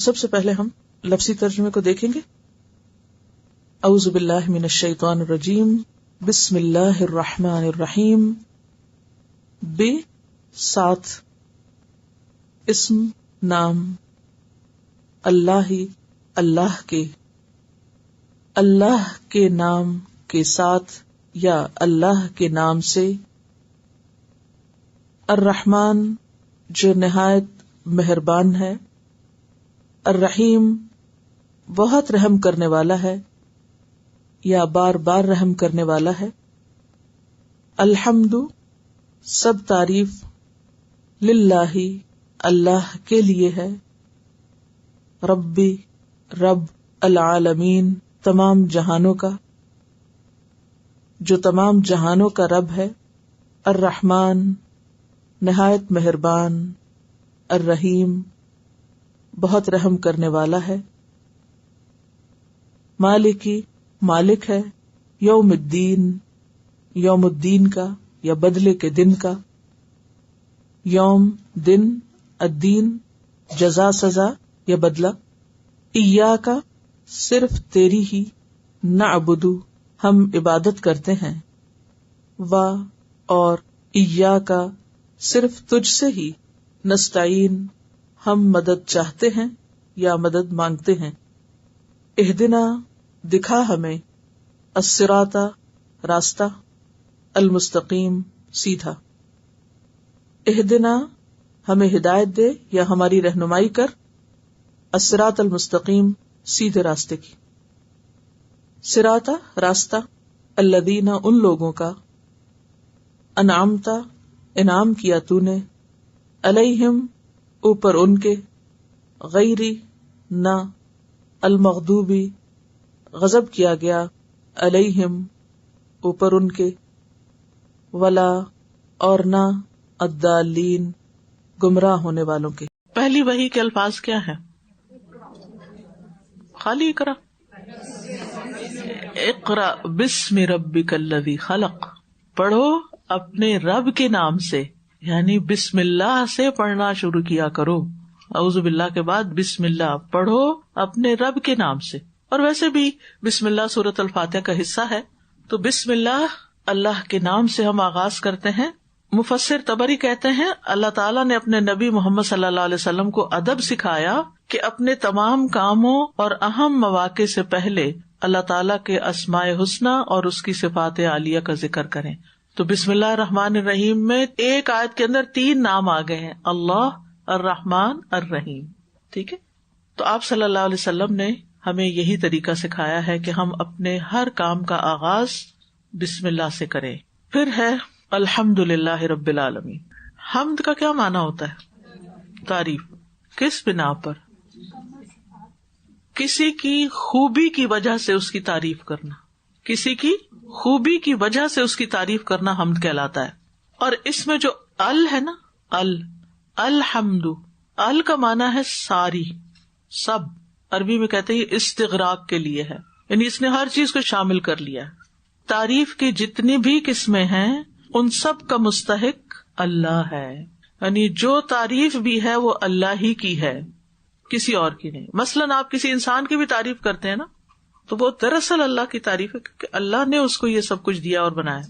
سب سے پہلے ہم لفظی ترجمے کو دیکھیں گے. اعوذ باللہ من الشیطان الرجیم، بسم اللہ الرحمن الرحیم. بے ساتھ اسم نام، اللہ اللہ کے نام کے ساتھ یا اللہ کے نام سے. الرحمن جو نہایت مہربان ہے، الرحیم بہت رحم کرنے والا ہے یا بار بار رحم کرنے والا ہے. الحمد سب تعریف، للہ اللہ کے لیے ہے، ربی رب، العالمین تمام جہانوں کا، جو تمام جہانوں کا رب ہے. الرحمن نہایت مہربان، الرحیم بہت رحم کرنے والا ہے. مالکی مالک ہے، یوم الدین یوم الدین کا یا بدلے کے دن کا. یوم دن، الدین جزا سزا یا بدلہ. ایاک صرف تیری ہی، نعبد ہم عبادت کرتے ہیں، و اور ایاک صرف تجھ سے ہی، نستعین ہم مدد چاہتے ہیں یا مدد مانگتے ہیں. اہدنا دکھا ہمیں، الصراط راستہ، المستقیم سیدھا. اہدنا ہمیں ہدایت دے یا ہماری رہنمائی کر، الصراط المستقیم سیدھے راستے کی. صراط راستہ، الذین ان لوگوں کا، انعمت انعام کیا تو نے، علیہم اوپر ان کے، غیری نہ، المغضوبی غضب کیا گیا، علیہم اوپر ان کے، ولا اور نہ، الضالین گمراہ ہونے والوں کے. پہلی وحی کے الفاظ کیا ہیں؟ خالی اقرا، اقرا بسم ربک الذی خلق، پڑھو اپنے رب کے نام سے، یعنی بسم اللہ سے پڑھنا شروع کیا کرو. اعوذ باللہ کے بعد بسم اللہ پڑھو اپنے رب کے نام سے. اور ویسے بھی بسم اللہ سورۃ الفاتحہ کا حصہ ہے، تو بسم اللہ اللہ کے نام سے ہم آغاز کرتے ہیں. مفسر طبری کہتے ہیں اللہ تعالیٰ نے اپنے نبی محمد صلی اللہ علیہ وسلم کو ادب سکھایا کہ اپنے تمام کاموں اور اہم مواقع سے پہلے اللہ تعالیٰ کے اسماء حسنی اور اس کی صفات عالیہ کا ذکر کریں. تو بسم اللہ الرحمن الرحیم میں ایک آیت کے اندر 3 نام آ گئے ہیں، اللہ، الرحمن، الرحیم. ٹھیک ہے، تو آپ صلی اللہ علیہ وسلم نے ہمیں یہی طریقہ سکھایا ہے کہ ہم اپنے ہر کام کا آغاز بسم اللہ سے کریں. پھر ہے الحمد للہ رب العالمین. حمد کا کیا معنی ہوتا ہے؟ تعریف. کس بنا پر؟ کسی کی خوبی کی وجہ سے اس کی تعریف کرنا، کسی کی خوبی کی وجہ سے اس کی تعریف کرنا حمد کہلاتا ہے. اور اس میں جو ال ہے نا، الحمد، ال کا معنی ہے ساری، سب. عربی میں کہتے ہیں استغراق کے لیے ہے، یعنی اس نے ہر چیز کو شامل کر لیا ہے. تعریف کی جتنی بھی قسمیں ہیں ان سب کا مستحق اللہ ہے، یعنی جو تعریف بھی ہے وہ اللہ ہی کی ہے، کسی اور کی نہیں. مثلاً آپ کسی انسان کی بھی تعریف کرتے ہیں نا، تو وہ دراصل اللہ کی تعریف ہے، کیونکہ اللہ نے اس کو یہ سب کچھ دیا اور بنایا.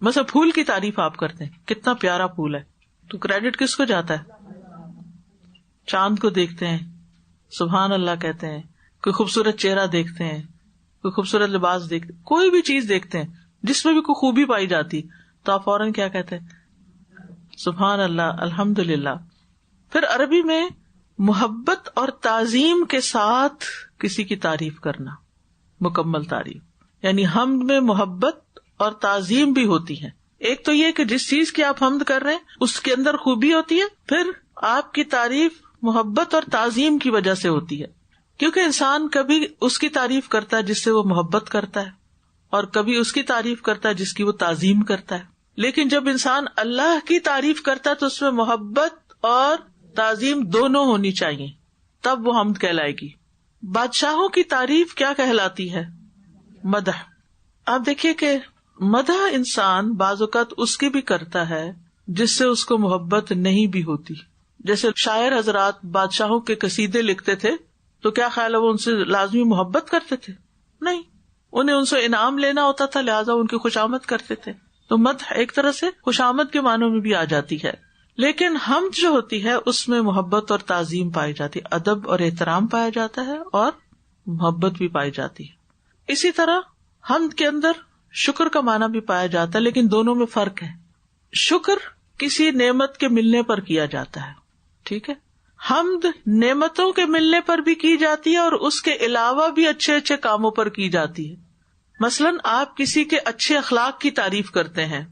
مثلا پھول کی تعریف آپ کرتے ہیں، کتنا پیارا پھول ہے، تو کریڈٹ کس کو جاتا ہے؟ چاند کو دیکھتے ہیں سبحان اللہ کہتے ہیں، کوئی خوبصورت چہرہ دیکھتے ہیں، کوئی خوبصورت لباس دیکھتے ہیں، کوئی بھی چیز دیکھتے ہیں جس میں بھی کوئی خوبی پائی جاتی تو آپ فوراً کیا کہتے ہیں؟ سبحان اللہ، الحمدللہ. پھر عربی میں محبت اور تعظیم کے ساتھ کسی کی تعریف کرنا، مکمل تعریف، یعنی حمد میں محبت اور تعظیم بھی ہوتی ہے. ایک تو یہ کہ جس چیز کی آپ حمد کر رہے ہیں اس کے اندر خوبی ہوتی ہے، پھر آپ کی تعریف محبت اور تعظیم کی وجہ سے ہوتی ہے، کیونکہ انسان کبھی اس کی تعریف کرتا ہے جس سے وہ محبت کرتا ہے، اور کبھی اس کی تعریف کرتا ہے جس کی وہ تعظیم کرتا ہے. لیکن جب انسان اللہ کی تعریف کرتا ہے تو اس میں محبت اور تعظیم دونوں ہونی چاہیے، تب وہ حمد کہلائے گی. بادشاہوں کی تعریف کیا کہلاتی ہے؟ مدح. آپ دیکھیے کہ مدح انسان بعض اوقات اس کی بھی کرتا ہے جس سے اس کو محبت نہیں بھی ہوتی. جیسے شاعر حضرات بادشاہوں کے قصیدے لکھتے تھے تو کیا خیال ہے وہ ان سے لازمی محبت کرتے تھے؟ نہیں، انہیں ان سے انعام لینا ہوتا تھا، لہٰذا ان کی خوشامد کرتے تھے. تو مدح ایک طرح سے خوشامد کے معنوں میں بھی آ جاتی ہے. لیکن حمد جو ہوتی ہے اس میں محبت اور تعظیم پائی جاتی ہے، ادب اور احترام پایا جاتا ہے اور محبت بھی پائی جاتی ہے. اسی طرح حمد کے اندر شکر کا معنی بھی پایا جاتا ہے، لیکن دونوں میں فرق ہے. شکر کسی نعمت کے ملنے پر کیا جاتا ہے، ٹھیک ہے. حمد نعمتوں کے ملنے پر بھی کی جاتی ہے اور اس کے علاوہ بھی اچھے اچھے کاموں پر کی جاتی ہے. مثلاً آپ کسی کے اچھے اخلاق کی تعریف کرتے ہیں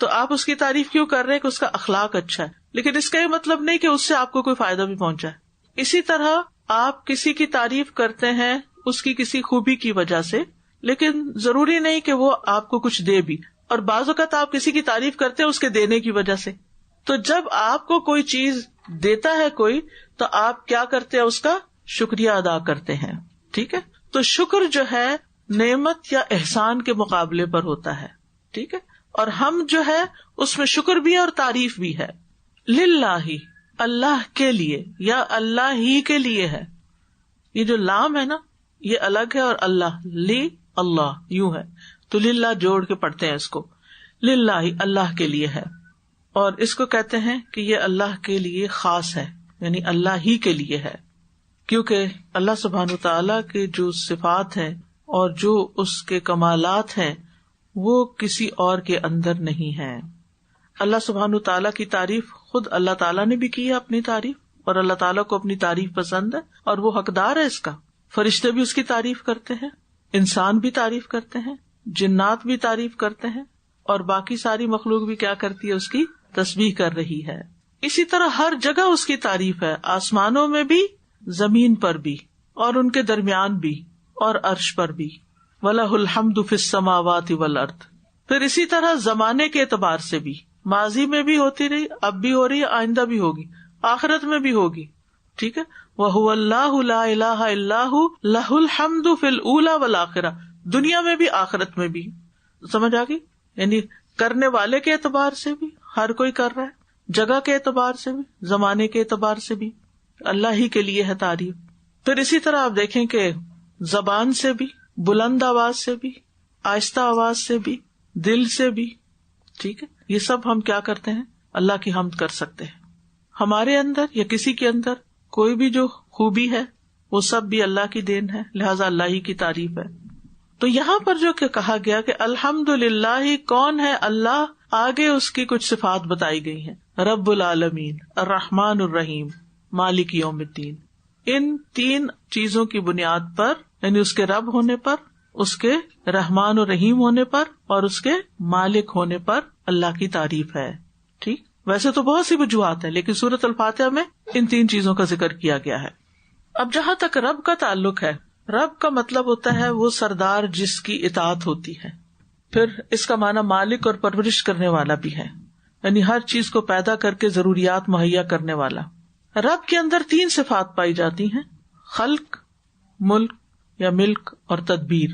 تو آپ اس کی تعریف کیوں کر رہے ہیں کہ اس کا اخلاق اچھا ہے، لیکن اس کا یہ مطلب نہیں کہ اس سے آپ کو کوئی فائدہ بھی پہنچا ہے. اسی طرح آپ کسی کی تعریف کرتے ہیں اس کی کسی خوبی کی وجہ سے، لیکن ضروری نہیں کہ وہ آپ کو کچھ دے بھی. اور بعض اوقات آپ کسی کی تعریف کرتے ہیں اس کے دینے کی وجہ سے. تو جب آپ کو کوئی چیز دیتا ہے کوئی، تو آپ کیا کرتے ہیں؟ اس کا شکریہ ادا کرتے ہیں، ٹھیک ہے. تو شکر جو ہے نعمت یا احسان کے مقابلے پر ہوتا ہے، ٹھیک ہے. اور ہم جو ہے اس میں شکر بھی ہے اور تعریف بھی ہے. للہ، اللہ کے لیے یا اللہ ہی کے لیے ہے. یہ جو لام ہے نا یہ الگ ہے، اور اللہ لی اللہ یوں ہے، تو للہ جوڑ کے پڑھتے ہیں اس کو. للہ اللہ کے لیے ہے، اور اس کو کہتے ہیں کہ یہ اللہ کے لیے خاص ہے، یعنی اللہ ہی کے لیے ہے، کیونکہ اللہ سبحانہ وتعالیٰ کے جو صفات ہیں اور جو اس کے کمالات ہیں وہ کسی اور کے اندر نہیں ہیں. اللہ سبحانہ وتعالیٰ کی تعریف خود اللہ تعالیٰ نے بھی کی ہے اپنی تعریف، اور اللہ تعالیٰ کو اپنی تعریف پسند ہے اور وہ حقدار ہے اس کا. فرشتے بھی اس کی تعریف کرتے ہیں، انسان بھی تعریف کرتے ہیں، جنات بھی تعریف کرتے ہیں، اور باقی ساری مخلوق بھی کیا کرتی ہے؟ اس کی تسبیح کر رہی ہے. اسی طرح ہر جگہ اس کی تعریف ہے، آسمانوں میں بھی، زمین پر بھی، اور ان کے درمیان بھی، اور عرش پر بھی. وَلَهُ الْحَمْدُ فِي السَّمَاوَاتِ وَالْأَرْضِ. پھر اسی طرح زمانے کے اعتبار سے بھی، ماضی میں بھی ہوتی رہی، اب بھی ہو رہی ہے، آئندہ بھی ہوگی، آخرت میں بھی ہوگی، ٹھیک ہے. وَهُوَ اللَّهُ لَا إِلَٰهَ إِلَّا هُوَ لَهُ الْحَمْدُ فِي الْأُولَىٰ وَالْآخِرَةِ. دنیا میں بھی آخرت میں بھی. سمجھ آ گئی؟ یعنی کرنے والے کے اعتبار سے بھی ہر کوئی کر رہا ہے، جگہ کے اعتبار سے بھی، زمانے کے اعتبار سے بھی اللہ ہی کے لیے ہے تعریف. پھر اسی طرح آپ دیکھیں کہ زبان سے بھی، بلند آواز سے بھی، آہستہ آواز سے بھی، دل سے بھی، ٹھیک ہے. یہ سب ہم کیا کرتے ہیں؟ اللہ کی حمد کر سکتے ہیں. ہمارے اندر یا کسی کے اندر کوئی بھی جو خوبی ہے وہ سب بھی اللہ کی دین ہے، لہذا اللہ ہی کی تعریف ہے. تو یہاں پر جو کہ کہا گیا کہ الحمدللہ، کون ہے اللہ؟ آگے اس کی کچھ صفات بتائی گئی ہیں. رب العالمین، الرحمن الرحیم، مالک یوم الدین. ان تین چیزوں کی بنیاد پر، یعنی اس کے رب ہونے پر، اس کے رحمان و رحیم ہونے پر، اور اس کے مالک ہونے پر اللہ کی تعریف ہے. ٹھیک، ویسے تو بہت سی وجوہات ہیں، لیکن سورۃ الفاتحہ میں ان تین چیزوں کا ذکر کیا گیا ہے. اب جہاں تک رب کا تعلق ہے، رب کا مطلب ہوتا ہے وہ سردار جس کی اطاعت ہوتی ہے. پھر اس کا معنی مالک اور پرورش کرنے والا بھی ہے، یعنی ہر چیز کو پیدا کر کے ضروریات مہیا کرنے والا. رب کے اندر تین صفات پائی جاتی ہیں: خلق، ملک یا ملک، اور تدبیر.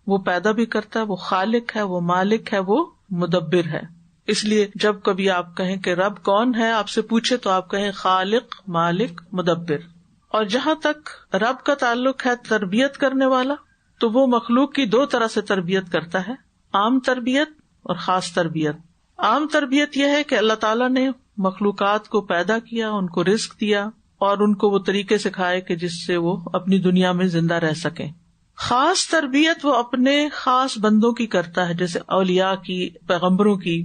وہ پیدا بھی کرتا ہے، وہ خالق ہے، وہ مالک ہے، وہ مدبر ہے. اس لیے جب کبھی آپ کہیں کہ رب کون ہے، آپ سے پوچھے تو آپ کہیں خالق، مالک، مدبر. اور جہاں تک رب کا تعلق ہے تربیت کرنے والا، تو وہ مخلوق کی دو طرح سے تربیت کرتا ہے: عام تربیت اور خاص تربیت. عام تربیت یہ ہے کہ اللہ تعالیٰ نے مخلوقات کو پیدا کیا، ان کو رزق دیا، اور ان کو وہ طریقے سکھائے کہ جس سے وہ اپنی دنیا میں زندہ رہ سکیں. خاص تربیت وہ اپنے خاص بندوں کی کرتا ہے، جیسے اولیاء کی، پیغمبروں کی.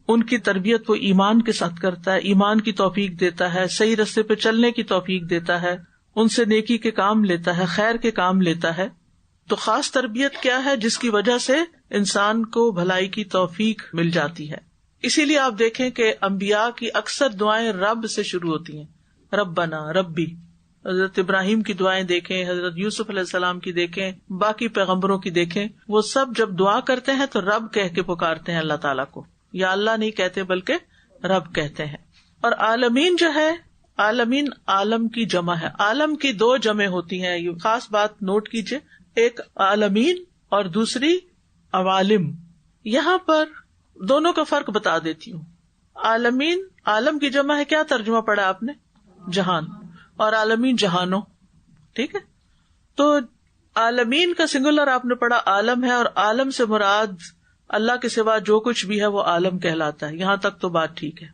ان کی تربیت وہ ایمان کے ساتھ کرتا ہے، ایمان کی توفیق دیتا ہے، صحیح راستے پہ چلنے کی توفیق دیتا ہے، ان سے نیکی کے کام لیتا ہے، خیر کے کام لیتا ہے. تو خاص تربیت کیا ہے؟ جس کی وجہ سے انسان کو بھلائی کی توفیق مل جاتی ہے. اسی لیے آپ دیکھیں کہ انبیاء کی اکثر دعائیں رب سے شروع ہوتی ہیں: ربنا، ربی. حضرت ابراہیم کی دعائیں دیکھیں، حضرت یوسف علیہ السلام کی دیکھیں، باقی پیغمبروں کی دیکھیں، وہ سب جب دعا کرتے ہیں تو رب کہہ کے پکارتے ہیں اللہ تعالیٰ کو. یا اللہ نہیں کہتے بلکہ رب کہتے ہیں. اور عالمین جو ہے، عالمین عالم کی جمع ہے. عالم کی دو جمع ہوتی ہیں، یہ خاص بات نوٹ کیجئے، ایک عالمین اور دوسری عوالم. یہاں پر دونوں کا فرق بتا دیتی ہوں. عالمین عالم کی جمع ہے، کیا ترجمہ پڑھا آپ نے؟ جہان. اور عالمین جہانوں، ٹھیک ہے. تو عالمین کا سنگولر آپ نے پڑھا عالم ہے، اور عالم سے مراد اللہ کے سوا جو کچھ بھی ہے وہ عالم کہلاتا ہے. یہاں تک تو بات ٹھیک ہے.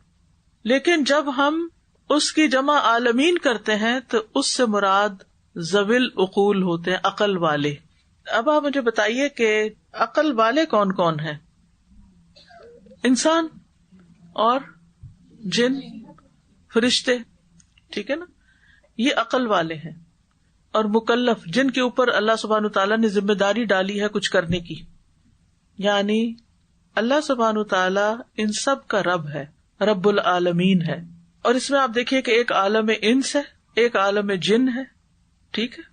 لیکن جب ہم اس کی جمع عالمین کرتے ہیں تو اس سے مراد ذوی العقول ہوتے ہیں، عقل والے. اب آپ مجھے بتائیے کہ عقل والے کون کون ہیں؟ انسان اور جن، فرشتے، ٹھیک ہے نا، یہ عقل والے ہیں. اور مکلف، جن کے اوپر اللہ سبحانہ تعالیٰ نے ذمہ داری ڈالی ہے کچھ کرنے کی. یعنی اللہ سبحانہ تعالیٰ ان سب کا رب ہے، رب العالمین ہے. اور اس میں آپ دیکھیے کہ ایک عالم انس ہے، ایک عالم جن ہے، ٹھیک ہے،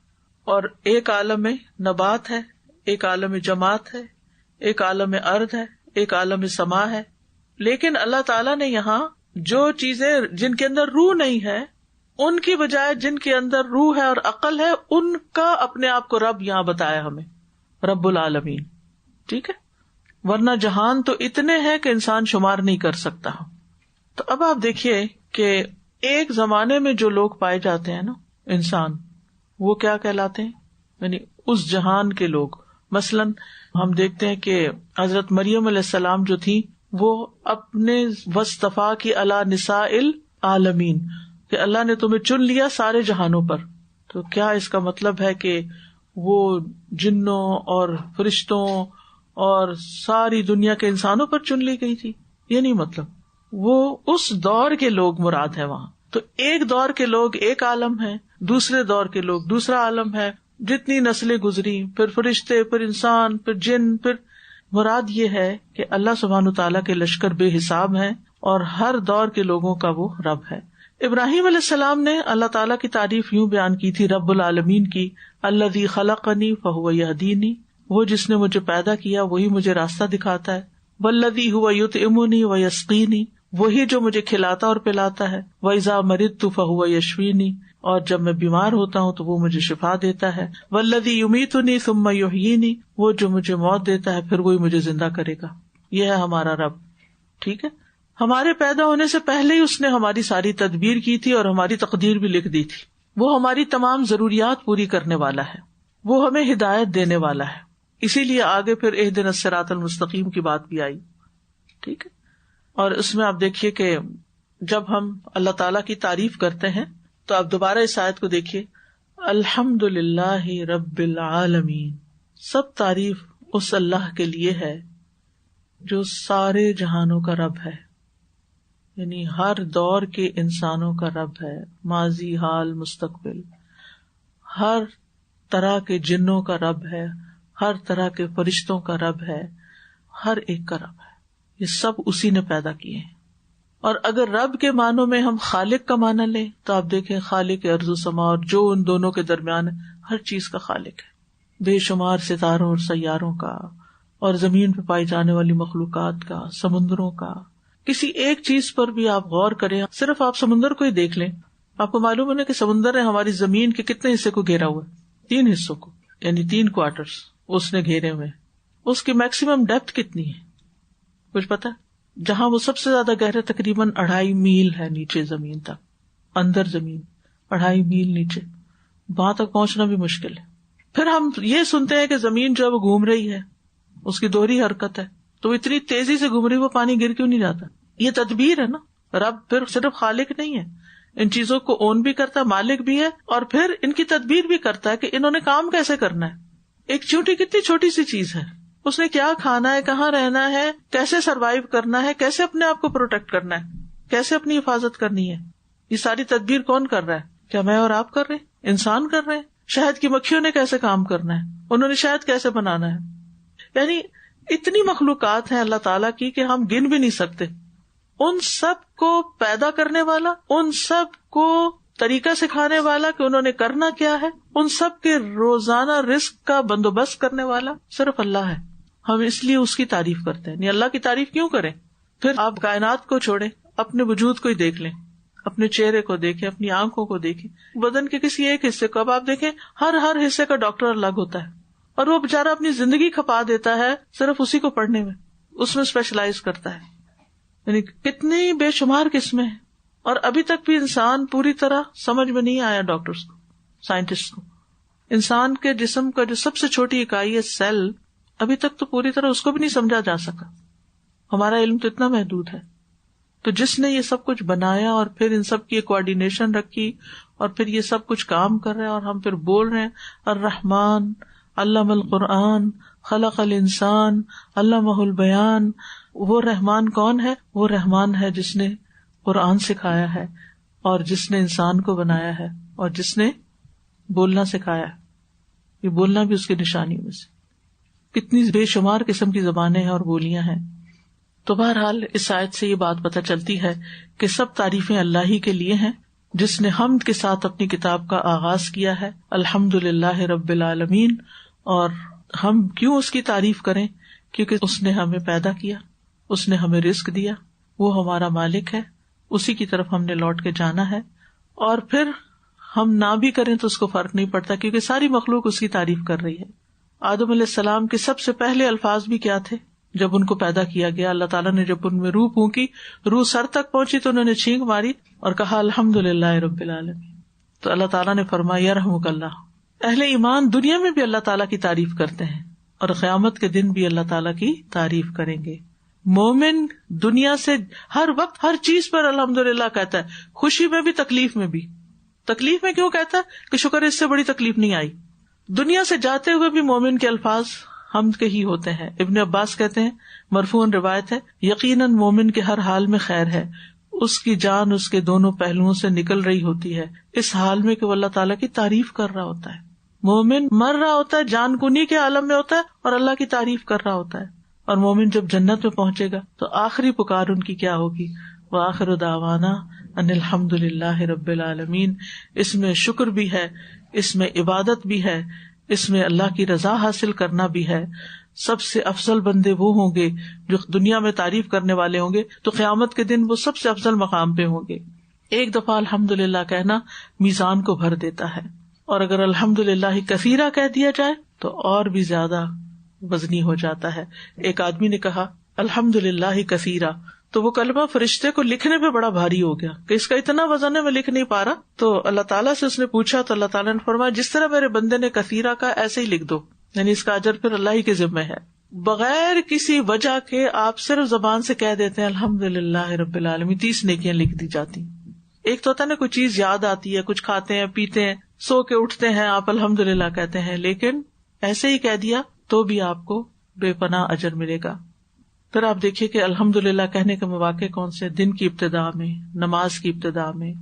اور ایک عالم نبات ہے، ایک عالم جماعت ہے، ایک عالم ارض ہے، ایک عالم سما ہے. لیکن اللہ تعالیٰ نے یہاں جو چیزیں جن کے اندر روح نہیں ہے ان کی بجائے جن کے اندر روح ہے اور عقل ہے ان کا اپنے آپ کو رب یہاں بتایا ہمیں، رب العالمین. ٹھیک ہے، ورنہ جہان تو اتنے ہیں کہ انسان شمار نہیں کر سکتا. تو اب آپ دیکھیے کہ ایک زمانے میں جو لوگ پائے جاتے ہیں نا انسان، وہ کیا کہلاتے ہیں؟ یعنی اس جہان کے لوگ. مثلاً ہم دیکھتے ہیں کہ حضرت مریم علیہ السلام جو تھی وہ اپنے وصطفیٰ کی علی نساء العالمین، کہ اللہ نے تمہیں چن لیا سارے جہانوں پر. تو کیا اس کا مطلب ہے کہ وہ جنوں اور فرشتوں اور ساری دنیا کے انسانوں پر چن لی گئی تھی؟ یہ نہیں مطلب. وہ اس دور کے لوگ مراد ہے وہاں. تو ایک دور کے لوگ ایک عالم ہے، دوسرے دور کے لوگ دوسرا عالم ہے. جتنی نسلیں گزری، پھر فرشتے، پھر انسان، پھر جن، پھر مراد یہ ہے کہ اللہ سبحانہ تعالیٰ کے لشکر بے حساب ہیں اور ہر دور کے لوگوں کا وہ رب ہے. ابراہیم علیہ السلام نے اللہ تعالیٰ کی تعریف یوں بیان کی تھی رب العالمین کی، الذی خلقنی فہو یہدینی، وہ جس نے مجھے پیدا کیا وہی مجھے راستہ دکھاتا ہے. والذی ہوا یطعمنی ویسقینی، وہی جو مجھے کھلاتا اور پلاتا ہے. وَإِذَا مَرِضْتُ فَهُوَ يَشْفِينِ، اور جب میں بیمار ہوتا ہوں تو وہ مجھے شفا دیتا ہے. وَالَّذِي يُمِيتُنِي ثُمَّ يُحْيِينِ، وہ جو مجھے موت دیتا ہے پھر وہی مجھے زندہ کرے گا. یہ ہے ہمارا رب. ٹھیک ہے، ہمارے پیدا ہونے سے پہلے ہی اس نے ہماری ساری تدبیر کی تھی اور ہماری تقدیر بھی لکھ دی تھی. وہ ہماری تمام ضروریات پوری کرنے والا ہے، وہ ہمیں ہدایت دینے والا ہے. اسی لیے آگے پھر اہدنا الصراط المستقیم کی بات بھی آئی. ٹھیک ہے، اور اس میں آپ دیکھیے کہ جب ہم اللہ تعالیٰ کی تعریف کرتے ہیں تو آپ دوبارہ اس آیت کو دیکھیے، الحمد للہ رب العالمین، سب تعریف اس اللہ کے لیے ہے جو سارے جہانوں کا رب ہے. یعنی ہر دور کے انسانوں کا رب ہے، ماضی، حال، مستقبل. ہر طرح کے جنوں کا رب ہے، ہر طرح کے فرشتوں کا رب ہے، ہر ایک کا رب ہے. یہ سب اسی نے پیدا کیے ہیں. اور اگر رب کے معنوں میں ہم خالق کا معنی لیں تو آپ دیکھیں خالق ارض و سما، اور جو ان دونوں کے درمیان ہے، ہر چیز کا خالق ہے. بے شمار ستاروں اور سیاروں کا، اور زمین پہ پائی جانے والی مخلوقات کا، سمندروں کا. کسی ایک چیز پر بھی آپ غور کریں، صرف آپ سمندر کو ہی دیکھ لیں، آپ کو معلوم ہے کہ سمندر نے ہماری زمین کے کتنے حصے کو گھیرا ہوا ہے؟ 3 حصوں کو، یعنی 3 کوارٹرز اس نے گھیرے ہوئے. اس کی میکسیمم ڈیپتھ کتنی ہے کچھ پتا؟ جہاں وہ سب سے زیادہ گہرے تقریباً 2.5 میل ہے نیچے زمین تک، اندر زمین 2.5 میل نیچے، وہاں تک پہنچنا بھی مشکل ہے. پھر ہم یہ سنتے ہیں کہ زمین جو ہے وہ گھوم رہی ہے، اس کی دوہری حرکت ہے، تو اتنی تیزی سے گھوم رہی، وہ پانی گر کیوں نہیں جاتا؟ یہ تدبیر ہے نا. رب پھر صرف خالق نہیں ہے، ان چیزوں کو اون بھی کرتا ہے، مالک بھی ہے، اور پھر ان کی تدبیر بھی کرتا ہے کہ انہوں نے کام کیسے کرنا ہے. ایک چیونٹی کتنی چھوٹی سی چیز ہے، اس نے کیا کھانا ہے، کہاں رہنا ہے، کیسے سروائیو کرنا ہے، کیسے اپنے آپ کو پروٹیکٹ کرنا ہے، کیسے اپنی حفاظت کرنی ہے. یہ ساری تدبیر کون کر رہا ہے؟ کیا میں اور آپ کر رہے ہیں؟ انسان کر رہے ہیں. شہد کی مکھیوں نے کیسے کام کرنا ہے، انہوں نے شہد کیسے بنانا ہے. یعنی اتنی مخلوقات ہیں اللہ تعالیٰ کی کہ ہم گن بھی نہیں سکتے. ان سب کو پیدا کرنے والا، ان سب کو طریقہ سکھانے والا کہ انہوں نے کرنا کیا ہے، ان سب کے روزانہ رزق کا بندوبست کرنے والا صرف اللہ ہے. ہم اس لیے اس کی تعریف کرتے ہیں. نہیں، اللہ کی تعریف کیوں کریں؟ پھر آپ کائنات کو چھوڑیں، اپنے وجود کو ہی دیکھ لیں، اپنے چہرے کو دیکھیں، اپنی آنکھوں کو دیکھیں، بدن کے کسی ایک حصے کو. اب آپ دیکھیں ہر حصے کا ڈاکٹر الگ ہوتا ہے، اور وہ بےچارہ اپنی زندگی کھپا دیتا ہے صرف اسی کو پڑھنے میں، اس میں اسپیشلائز کرتا ہے. یعنی کتنی بے شمار قسمیں ہیں، اور ابھی تک بھی انسان پوری طرح سمجھ میں نہیں آیا ڈاکٹرز کو، سائنٹسٹ کو. انسان کے جسم کا جو سب سے چھوٹی اکائی ہے سیل، ابھی تک تو پوری طرح اس کو بھی نہیں سمجھا جا سکا. ہمارا علم تو اتنا محدود ہے. تو جس نے یہ سب کچھ بنایا اور پھر ان سب کی کوآرڈینیشن رکھی اور پھر یہ سب کچھ کام کر رہے ہیں اور ہم پھر بول رہے ہیں الرحمن علم القرآن خلق الانسان علمہ البیان. وہ رحمان کون ہے؟ وہ رحمان ہے جس نے قرآن سکھایا ہے اور جس نے انسان کو بنایا ہے اور جس نے بولنا سکھایا ہے. یہ بولنا بھی اس کی نشانیوں میں سے. کتنی بے شمار قسم کی زبانیں ہیں اور بولیاں ہیں. تو بہرحال اس آیت سے یہ بات پتہ چلتی ہے کہ سب تعریفیں اللہ ہی کے لیے ہیں جس نے حمد کے ساتھ اپنی کتاب کا آغاز کیا ہے. الحمدللہ رب العالمین. اور ہم کیوں اس کی تعریف کریں؟ کیونکہ اس نے ہمیں پیدا کیا، اس نے ہمیں رزق دیا، وہ ہمارا مالک ہے، اسی کی طرف ہم نے لوٹ کے جانا ہے. اور پھر ہم نہ بھی کریں تو اس کو فرق نہیں پڑتا کیونکہ ساری مخلوق اس کی تعریف کر رہی ہے. آدم علیہ السلام کے سب سے پہلے الفاظ بھی کیا تھے؟ جب ان کو پیدا کیا گیا، اللہ تعالیٰ نے جب ان میں روح پھونکی، روح سر تک پہنچی تو انہوں نے چھینک ماری اور کہا الحمدللہ رب العالمین. تو اللہ تعالیٰ نے فرمایا یرحمک اللہ. اہل ایمان دنیا میں بھی اللہ تعالیٰ کی تعریف کرتے ہیں اور قیامت کے دن بھی اللہ تعالیٰ کی تعریف کریں گے. مومن دنیا سے ہر وقت ہر چیز پر الحمدللہ کہتا ہے، خوشی میں بھی تکلیف میں بھی. تکلیف میں کیوں کہتا ہے؟ کہ شکر اس سے بڑی تکلیف نہیں آئی. دنیا سے جاتے ہوئے بھی مومن کے الفاظ حمد کے ہی ہوتے ہیں. ابن عباس کہتے ہیں، مرفوعاً روایت ہے، یقیناً مومن کے ہر حال میں خیر ہے، اس کی جان اس کے دونوں پہلوؤں سے نکل رہی ہوتی ہے اس حال میں کہ وہ اللہ تعالیٰ کی تعریف کر رہا ہوتا ہے. مومن مر رہا ہوتا ہے، جان کنی کے عالم میں ہوتا ہے اور اللہ کی تعریف کر رہا ہوتا ہے. اور مومن جب جنت میں پہنچے گا تو آخری پکار ان کی کیا ہوگی؟ وآخر دعوانا ان الحمد للہ رب العالمین. اس میں شکر بھی ہے، اس میں عبادت بھی ہے، اس میں اللہ کی رضا حاصل کرنا بھی ہے. سب سے افضل بندے وہ ہوں گے جو دنیا میں تعریف کرنے والے ہوں گے تو قیامت کے دن وہ سب سے افضل مقام پہ ہوں گے. ایک دفعہ الحمدللہ کہنا میزان کو بھر دیتا ہے، اور اگر الحمدللہ کثیرہ کہہ دیا جائے تو اور بھی زیادہ وزنی ہو جاتا ہے. ایک آدمی نے کہا الحمدللہ کثیرہ، تو وہ کلمہ فرشتے کو لکھنے پہ بڑا بھاری ہو گیا کہ اس کا اتنا وزن ہے میں لکھ نہیں پا رہا. تو اللہ تعالیٰ سے اس نے پوچھا تو اللہ تعالیٰ نے فرمایا جس طرح میرے بندے نے کثیرہ کا ایسے ہی لکھ دو، یعنی اس کا اجر پھر اللہ ہی کے ذمہ ہے. بغیر کسی وجہ کے آپ صرف زبان سے کہہ دیتے ہیں الحمدللہ رب العالمین، 30 نیکیاں لکھ دی جاتی. ایک تو ہوتا ہے نا کوئی چیز یاد آتی ہے، کچھ کھاتے ہیں پیتے ہیں، سو کے اٹھتے ہیں، آپ الحمدللہ کہتے ہیں، لیکن ایسے ہی کہہ دیا تو بھی آپ کو بے پناہ اجر ملے گا. پھر آپ دیکھیے کہ الحمدللہ کہنے کے مواقع کون سے؟ دن کی ابتدا میں، نماز کی ابتدا میں،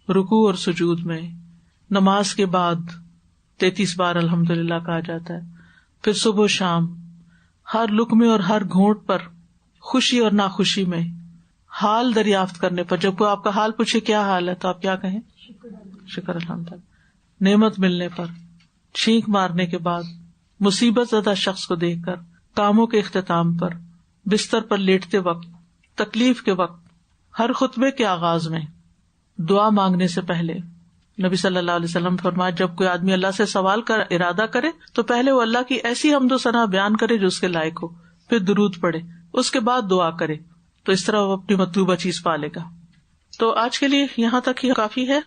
رکوع اور سجود میں، نماز کے بعد 33 بار الحمدللہ کہا جاتا ہے، پھر صبح و شام، ہر لقمے اور ہر گھونٹ پر، خوشی اور ناخوشی میں، حال دریافت کرنے پر. جب کوئی آپ کا حال پوچھے کیا حال ہے تو آپ کیا کہیں؟ شکر الحمدللہ. نعمت ملنے پر، چھینک مارنے کے بعد، مصیبت زدہ شخص کو دیکھ کر، کاموں کے اختتام پر، بستر پر لیٹتے وقت، تکلیف کے وقت، ہر خطبے کے آغاز میں، دعا مانگنے سے پہلے. نبی صلی اللہ علیہ وسلم فرمایا جب کوئی آدمی اللہ سے سوال کا ارادہ کرے تو پہلے وہ اللہ کی ایسی حمد و ثنا بیان کرے جو اس کے لائق ہو، پھر درود پڑھے، اس کے بعد دعا کرے، تو اس طرح وہ اپنی مطلوبہ چیز پا لے گا. تو آج کے لیے یہاں تک ہی کافی ہے.